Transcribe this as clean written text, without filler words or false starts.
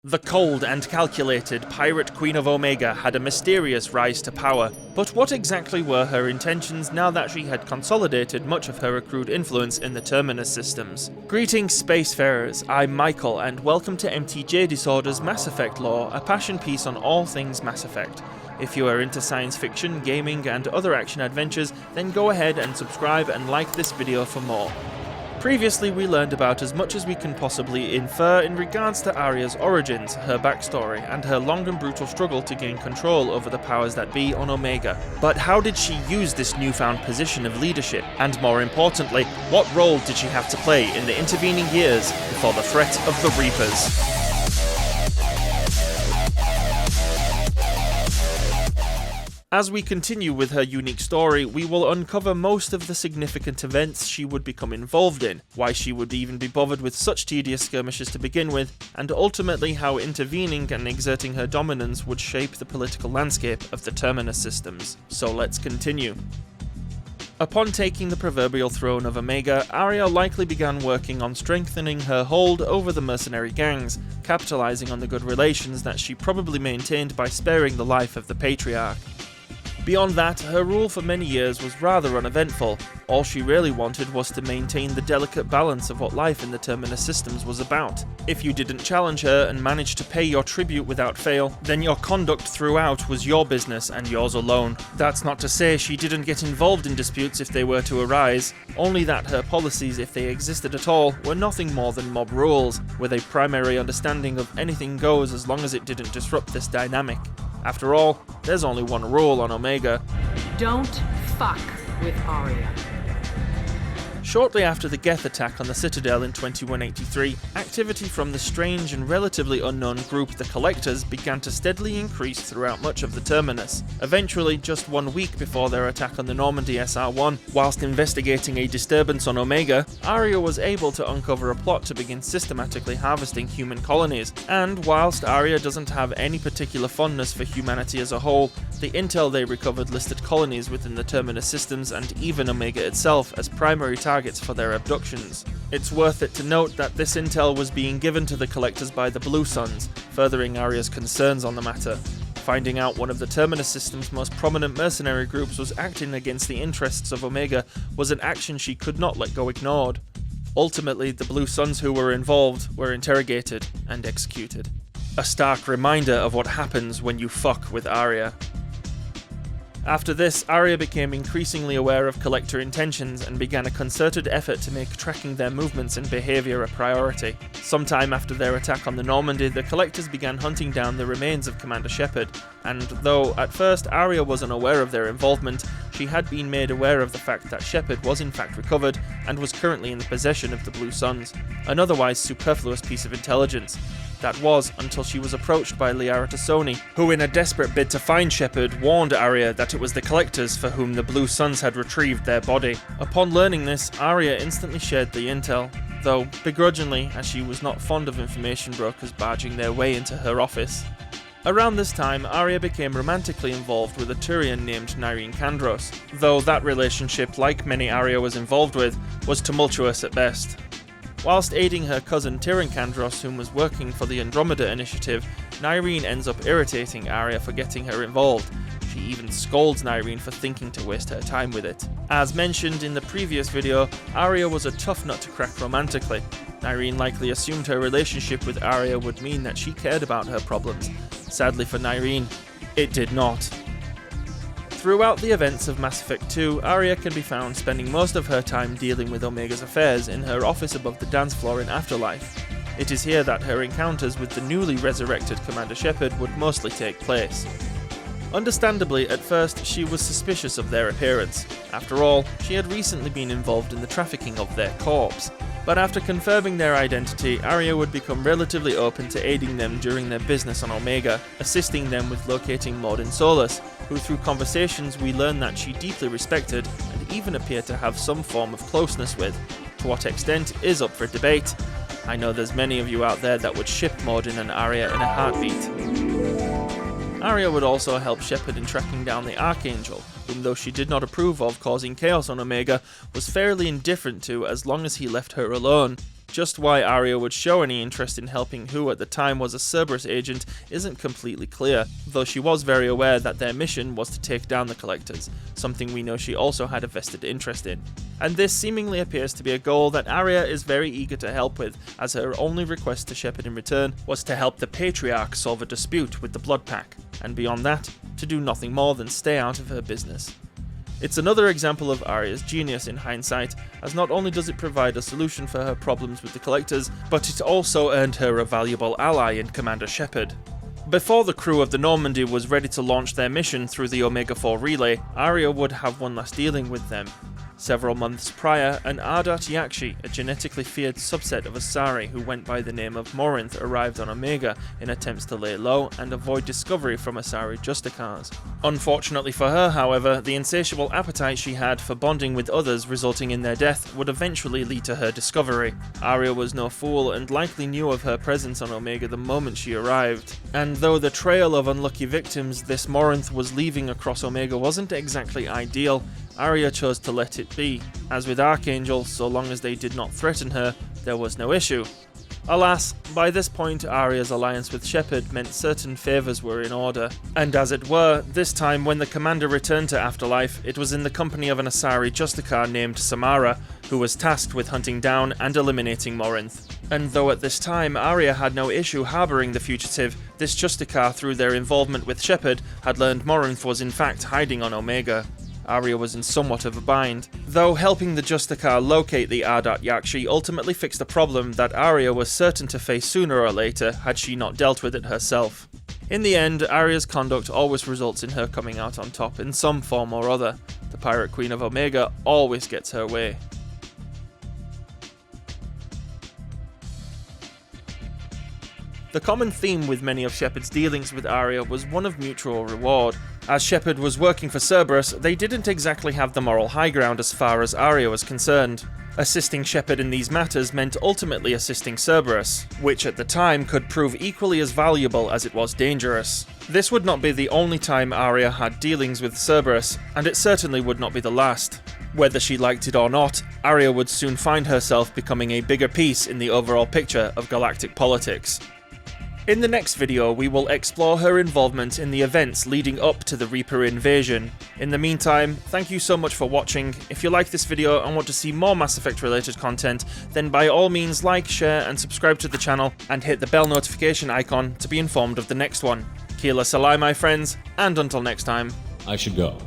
The cold and calculated pirate Queen of Omega had a mysterious rise to power, but what exactly were her intentions now that she had consolidated much of her accrued influence in the Terminus Systems? Greetings spacefarers, I'm Michael and welcome to MTJ Disorder's Mass Effect Lore, a passion piece on all things Mass Effect. If you are into science fiction, gaming and other action adventures, then go ahead and subscribe and like this video for more. Previously, we learned about as much as we can possibly infer in regards to Aria's origins, her backstory, and her long and brutal struggle to gain control over the powers that be on Omega. But how did she use this newfound position of leadership? And more importantly, what role did she have to play in the intervening years before the threat of the Reapers? As we continue with her unique story, we will uncover most of the significant events she would become involved in, why she would even be bothered with such tedious skirmishes to begin with, and ultimately how intervening and exerting her dominance would shape the political landscape of the Terminus Systems. So let's continue. Upon taking the proverbial throne of Omega, Aria likely began working on strengthening her hold over the mercenary gangs, capitalizing on the good relations that she probably maintained by sparing the life of the Patriarch. Beyond that, her rule for many years was rather uneventful. All she really wanted was to maintain the delicate balance of what life in the Terminus Systems was about. If you didn't challenge her and managed to pay your tribute without fail, then your conduct throughout was your business and yours alone. That's not to say she didn't get involved in disputes if they were to arise, only that her policies, if they existed at all, were nothing more than mob rules, with a primary understanding of anything goes as long as it didn't disrupt this dynamic. After all, there's only one rule on Omega. Don't fuck with Aria. Shortly after the Geth attack on the Citadel in 2183, activity from the strange and relatively unknown group the Collectors began to steadily increase throughout much of the Terminus. Eventually, just 1 week before their attack on the Normandy SR-1, whilst investigating a disturbance on Omega, Aria was able to uncover a plot to begin systematically harvesting human colonies, and whilst Aria doesn't have any particular fondness for humanity as a whole, the intel they recovered listed colonies within the Terminus Systems and even Omega itself as primary targets for their abductions. It's worth it to note that this intel was being given to the Collectors by the Blue Suns, furthering Aria's concerns on the matter. Finding out one of the Terminus System's most prominent mercenary groups was acting against the interests of Omega was an action she could not let go ignored. Ultimately, the Blue Suns who were involved were interrogated and executed. A stark reminder of what happens when you fuck with Aria. After this, Aria became increasingly aware of Collector intentions and began a concerted effort to make tracking their movements and behaviour a priority. Sometime after their attack on the Normandy, the Collectors began hunting down the remains of Commander Shepard, and though at first Aria was unaware of their involvement, she had been made aware of the fact that Shepard was in fact recovered and was currently in the possession of the Blue Suns, an otherwise superfluous piece of intelligence. That was until she was approached by Aria T'Loak, who in a desperate bid to find Shepard warned Aria that it was the Collectors for whom the Blue Suns had retrieved their body. Upon learning this, Aria instantly shared the intel, though begrudgingly, as she was not fond of information brokers barging their way into her office. Around this time, Aria became romantically involved with a Turian named Nyreen Kandros, though that relationship, like many Aria was involved with, was tumultuous at best. Whilst aiding her cousin Nyreen Kandros, whom was working for the Andromeda Initiative, Nyreen ends up irritating Aria for getting her involved. She even scolds Nyreen for thinking to waste her time with it. As mentioned in the previous video, Aria was a tough nut to crack romantically. Nyreen likely assumed her relationship with Aria would mean that she cared about her problems. Sadly for Nyreen, it did not. Throughout the events of Mass Effect 2, Aria can be found spending most of her time dealing with Omega's affairs in her office above the dance floor in Afterlife. It is here that her encounters with the newly resurrected Commander Shepard would mostly take place. Understandably, at first, she was suspicious of their appearance. After all, she had recently been involved in the trafficking of their corpse. But after confirming their identity, Aria would become relatively open to aiding them during their business on Omega, assisting them with locating Mordin Solus, who through conversations we learn that she deeply respected and even appeared to have some form of closeness with. To what extent is up for debate. I know there's many of you out there that would ship Mordin and Aria in a heartbeat. Aria would also help Shepard in tracking down the Archangel, whom though she did not approve of causing chaos on Omega, was fairly indifferent to as long as he left her alone. Just why Aria would show any interest in helping who at the time was a Cerberus agent isn't completely clear, though she was very aware that their mission was to take down the Collectors, something we know she also had a vested interest in. And this seemingly appears to be a goal that Aria is very eager to help with, as her only request to Shepard in return was to help the Patriarch solve a dispute with the Blood Pack, and beyond that, to do nothing more than stay out of her business. It's another example of Aria's genius in hindsight, as not only does it provide a solution for her problems with the Collectors, but it also earned her a valuable ally in Commander Shepard. Before the crew of the Normandy was ready to launch their mission through the Omega-4 relay, Aria would have one last dealing with them. Several months prior, an Ardat Yakshi, a genetically feared subset of Asari who went by the name of Morinth, arrived on Omega in attempts to lay low and avoid discovery from Asari Justicars. Unfortunately for her, however, the insatiable appetite she had for bonding with others resulting in their death would eventually lead to her discovery. Aria was no fool and likely knew of her presence on Omega the moment she arrived. And though the trail of unlucky victims this Morinth was leaving across Omega wasn't exactly ideal, Aria chose to let it be. As with Archangel, so long as they did not threaten her, there was no issue. Alas, by this point Aria's alliance with Shepard meant certain favours were in order, and as it were, this time when the commander returned to Afterlife, it was in the company of an Asari Justicar named Samara, who was tasked with hunting down and eliminating Morinth. And though at this time Aria had no issue harbouring the fugitive, this Justicar, through their involvement with Shepard, had learned Morinth was in fact hiding on Omega. Aria was in somewhat of a bind, though helping the Justicar locate the Ardat Yakshi ultimately fixed a problem that Aria was certain to face sooner or later had she not dealt with it herself. In the end, Aria's conduct always results in her coming out on top in some form or other. The Pirate Queen of Omega always gets her way. The common theme with many of Shepard's dealings with Aria was one of mutual reward. As Shepard was working for Cerberus, they didn't exactly have the moral high ground as far as Aria was concerned. Assisting Shepard in these matters meant ultimately assisting Cerberus, which at the time could prove equally as valuable as it was dangerous. This would not be the only time Aria had dealings with Cerberus, and it certainly would not be the last. Whether she liked it or not, Aria would soon find herself becoming a bigger piece in the overall picture of galactic politics. In the next video, we will explore her involvement in the events leading up to the Reaper invasion. In the meantime, thank you so much for watching. If you like this video and want to see more Mass Effect related content, then by all means like, share and subscribe to the channel, and hit the bell notification icon to be informed of the next one. Keela Salai, my friends, and until next time. I should go.